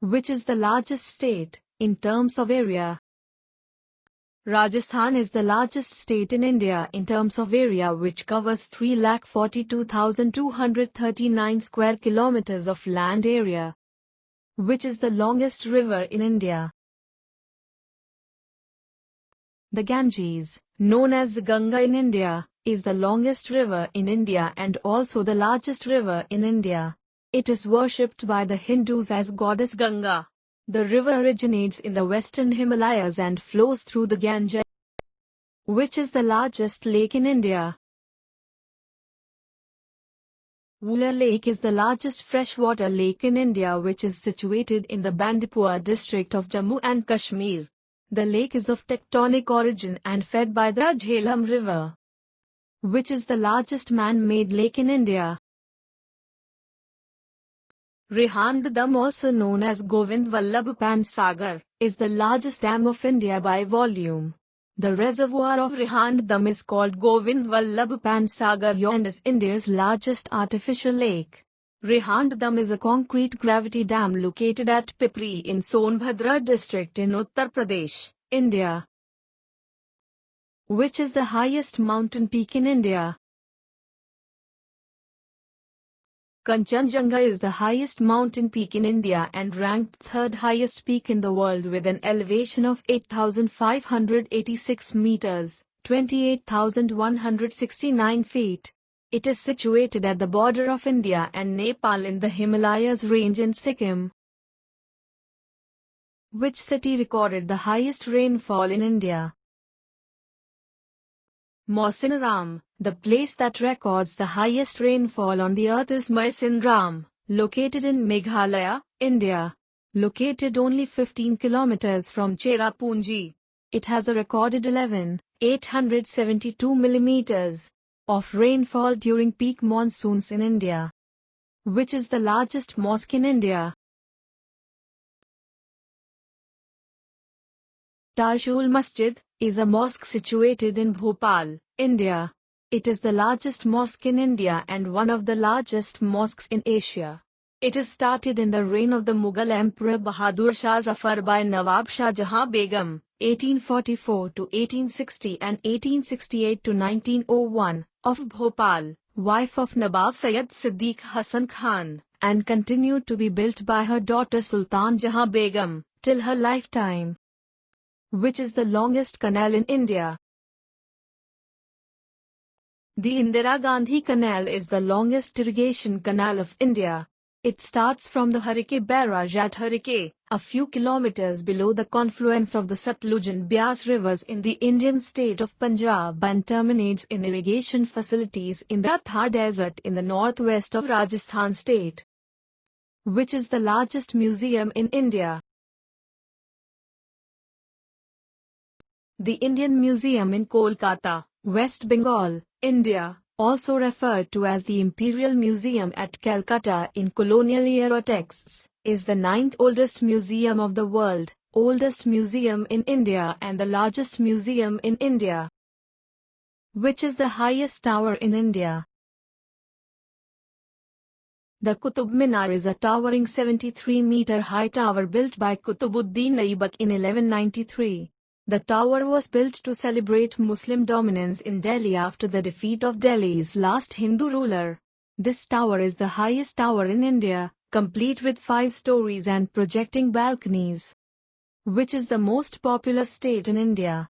Which is the largest state in terms of area? Rajasthan is the largest state in India in terms of area, which covers 3,42,239 square kilometers of land area. Which is the longest river in India? The Ganges, known as the Ganga in India, is the longest river in India and also the largest river in India. It is worshipped by the Hindus as goddess Ganga. The river originates in the western Himalayas and flows through the Ganges. Which is the largest lake in India? Wular Lake is the largest freshwater lake in India, which is situated in the Bandipur district of Jammu and Kashmir. The lake is of tectonic origin and fed by the Jhelum River. Which is the largest man-made lake in India? Rihand Dam, also known as Govind Vallabh Pant Sagar, is the largest dam of India by volume. The reservoir of Rihand Dam is called Govind Vallabh Pant Sagar and is India's largest artificial lake. Rihand Dam is a concrete gravity dam located at Pipri in Sonbhadra district in Uttar Pradesh, India. Which is the highest mountain peak in India? Kanchenjunga is the highest mountain peak in India and ranked third highest peak in the world with an elevation of 8,586 meters, 28,169 feet. It is situated at the border of India and Nepal in the Himalayas range in Sikkim. Which city recorded the highest rainfall in India? Mawsynram. The place that records the highest rainfall on the earth is Mawsynram, located in Meghalaya, India. Located only 15 kilometers from Cherrapunji. It has a recorded 11,872 millimeters of rainfall during peak monsoons in India. Which is the largest mosque in India? Tajul Masjid is a mosque situated in Bhopal, India. It is the largest mosque in India and one of the largest mosques in Asia. It is started in the reign of the Mughal Emperor Bahadur Shah Zafar by Nawab Shah Jahan Begum, 1844 to 1860 and 1868 to 1901, of Bhopal, wife of Nawab Sayyid Siddiq Hasan Khan, and continued to be built by her daughter Sultan Jahan Begum, till her lifetime. Which is the longest canal in India? The Indira Gandhi Canal is the longest irrigation canal of India. It starts from the Harike Barrage at Harike, a few kilometers below the confluence of the Satluj and Beas rivers in the Indian state of Punjab and terminates in irrigation facilities in the Thar Desert in the northwest of Rajasthan state. Which is the largest museum in India? The Indian Museum in Kolkata, West Bengal, India, also referred to as the Imperial Museum at Calcutta in colonial era texts, is the 9th oldest museum of the world, oldest museum in India and the largest museum in India. Which is the highest tower in India? The Qutub Minar is a towering 73-meter high tower built by Qutubuddin Aibak in 1193. The tower was built to celebrate Muslim dominance in Delhi after the defeat of Delhi's last Hindu ruler. This tower is the highest tower in India, complete with 5 stories and projecting balconies. Which is the most populous state in India?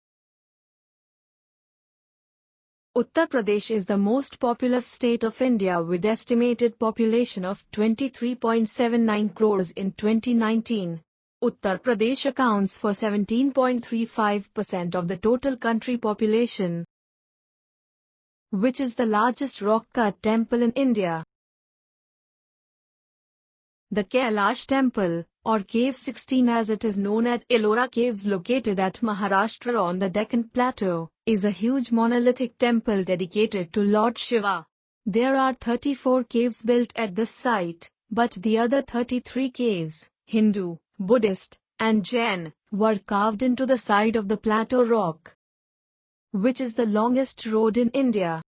Uttar Pradesh is the most populous state of India with estimated population of 23.79 crores in 2019. Uttar Pradesh accounts for 17.35% of the total country population. Which is the largest rock-cut temple in India? The Kailash Temple, or Cave 16 as it is known at Ellora Caves located at Maharashtra on the Deccan Plateau, is a huge monolithic temple dedicated to Lord Shiva. There are 34 caves built at this site, but the other 33 caves, Hindu, Buddhist, and Jain, were carved into the side of the plateau rock. Which is the longest road in India?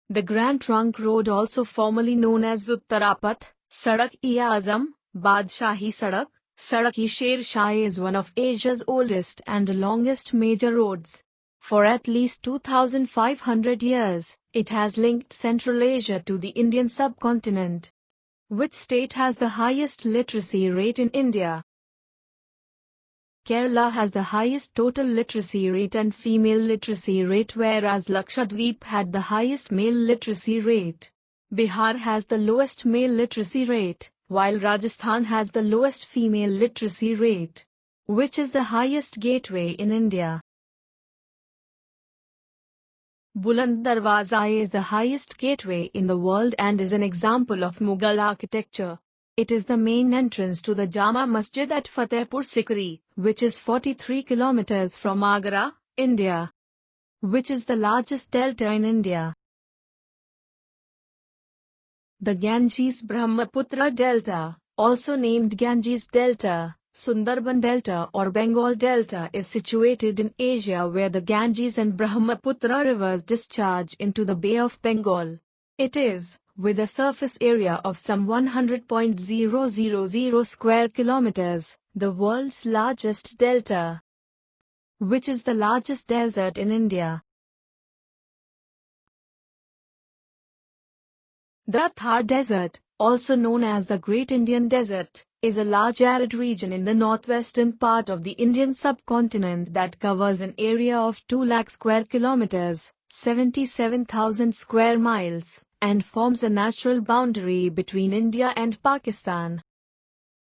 The Grand Trunk Road, also formerly known as Uttarapath, Sadak-e-Azam, Badshaahi Sadak, Sadak-e-Sher Shah is one of Asia's oldest and longest major roads. For at least 2,500 years, it has linked Central Asia to the Indian subcontinent. Which state has the highest literacy rate in India? Kerala has the highest total literacy rate and female literacy rate, whereas Lakshadweep had the highest male literacy rate. Bihar has the lowest male literacy rate, while Rajasthan has the lowest female literacy rate. Which is the highest gateway in India? Buland Darwaza is the highest gateway in the world and is an example of Mughal architecture. It is the main entrance to the Jama Masjid at Fatehpur Sikri, which is 43 kilometers from Agra, India. Which is the largest delta in India? The Ganges-Brahmaputra Delta, also named Ganges Delta, Sundarban Delta or Bengal Delta, is situated in Asia where the Ganges and Brahmaputra rivers discharge into the Bay of Bengal. It is, with a surface area of some 100.000 square kilometers, the world's largest delta. Which is the largest desert in India? The Thar Desert, also known as the Great Indian Desert, is a large arid region in the northwestern part of the Indian subcontinent that covers an area of 2 lakh square kilometers, 77,000 square miles, and forms a natural boundary between India and Pakistan.